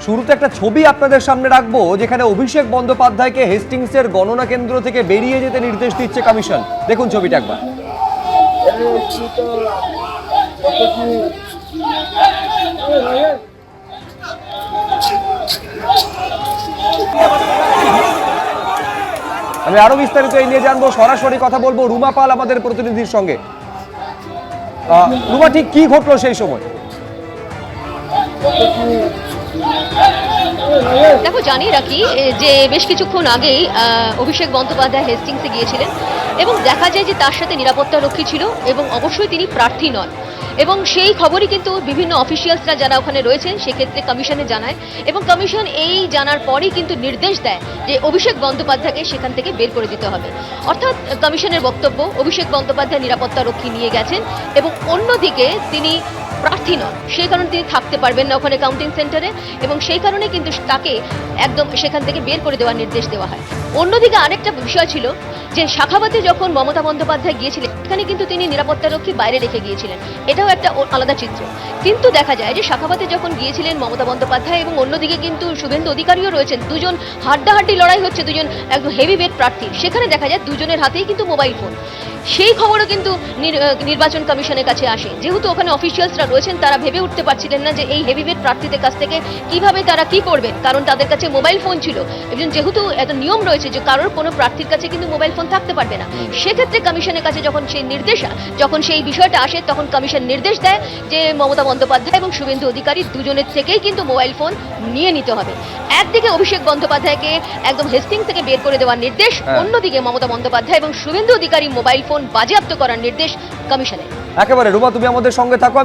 শুরুতে একটা ছবি আপনাদের সামনে রাখবো, যেখানে অভিষেক বন্দ্যোপাধ্যায়কে হেস্টিংসের গণনা কেন্দ্র থেকে বেরিয়ে যেতে নির্দেশ দিচ্ছে কমিশন। দেখুন ছবিটা একবার। আমি আরো বিস্তারিত এই নিয়ে জানবো, সরাসরি কথা বলবো রুমা পাল আমাদের প্রতিনিধির সঙ্গে। রুমা, ঠিক কি ঘটলো সেই সময়? দেখো, জানিয়ে রাখি যে বেশ কিছুক্ষণ আগেই অভিষেক বন্দ্যোপাধ্যায় হেস্টিংসে গিয়েছিলেন এবং দেখা যায় যে তার সাথে নিরাপত্তা রক্ষী ছিল এবং অবশ্যই তিনি প্রার্থী নন, এবং সেই খবরই কিন্তু বিভিন্ন অফিসিয়ালসরা যারা ওখানে রয়েছেন সেক্ষেত্রে কমিশনে জানায় এবং কমিশন এই জানার পরেই কিন্তু নির্দেশ দেয় যে অভিষেক বন্দ্যোপাধ্যায়কে সেখান থেকে বের করে দিতে হবে। অর্থাৎ কমিশনের বক্তব্য, অভিষেক বন্দ্যোপাধ্যায় নিরাপত্তা রক্ষী নিয়ে গেছেন এবং অন্যদিকে তিনি প্রার্থী নন, সেই কারণে তিনি থাকতে পারবেন না ওখানে কাউন্টিং সেন্টারে, এবং সেই কারণে কিন্তু তাকে একদম সেখান থেকে বের করে দেওয়ার নির্দেশ দেওয়া হয়। অন্যদিকে আরেকটা বিষয় ছিল যে শাখাবাতে যখন মমতা বন্দ্যোপাধ্যায় গিয়েছিলেন সেখানে কিন্তু তিনি নিরাপত্তারক্ষী বাইরে রেখে গিয়েছিলেন, এটাও একটা আলাদা চিত্র। কিন্তু দেখা যায় যে শাখাবাতে যখন গিয়েছিলেন মমতা বন্দ্যোপাধ্যায় এবং অন্যদিকে কিন্তু শুভেন্দু অধিকারীও রয়েছেন, দুজন হাড্ডাহাড্ডি লড়াই হচ্ছে, দুজন একদম হেভি ওয়েট প্রার্থী, সেখানে দেখা যায় দুজনের হাতেই কিন্তু মোবাইল ফোন। সেই খবরও কিন্তু নির্বাচন কমিশনের কাছে আসে। যেহেতু ওখানে অফিসিয়ালসরা রয়েছেন, তারা ভেবে উঠতে পারছিলেন না যে এই হেভিওয়েট প্রার্থীদের কাছ থেকে কিভাবে তারা কি করবেন, কারণ তাদের কাছে মোবাইল ফোন ছিল এবং যেহেতু এত নিয়ম রয়েছে যে কারোর কোনো প্রার্থীর কাছে কিন্তু মোবাইল ফোন থাকতে পারবে না। সেক্ষেত্রে কমিশনের কাছে যখন সেই বিষয়টা আসে, তখন কমিশন নির্দেশ দেয় যে মমতা বন্দ্যোপাধ্যায় এবং শুভেন্দু অধিকারী দুজনের থেকেই কিন্তু মোবাইল ফোন নিয়ে নিতে হবে। একদিকে অভিষেক বন্দ্যোপাধ্যায়কে একদম হেস্টিং থেকে বের করে দেওয়ার নির্দেশ, অন্যদিকে মমতা বন্দ্যোপাধ্যায় এবং শুভেন্দু অধিকারী মোবাইল ফোন বাজেয়াপ্ত করার নির্দেশ কমিশনের। একেবারে রুমা, তুমি আমাদের সঙ্গে থাকো।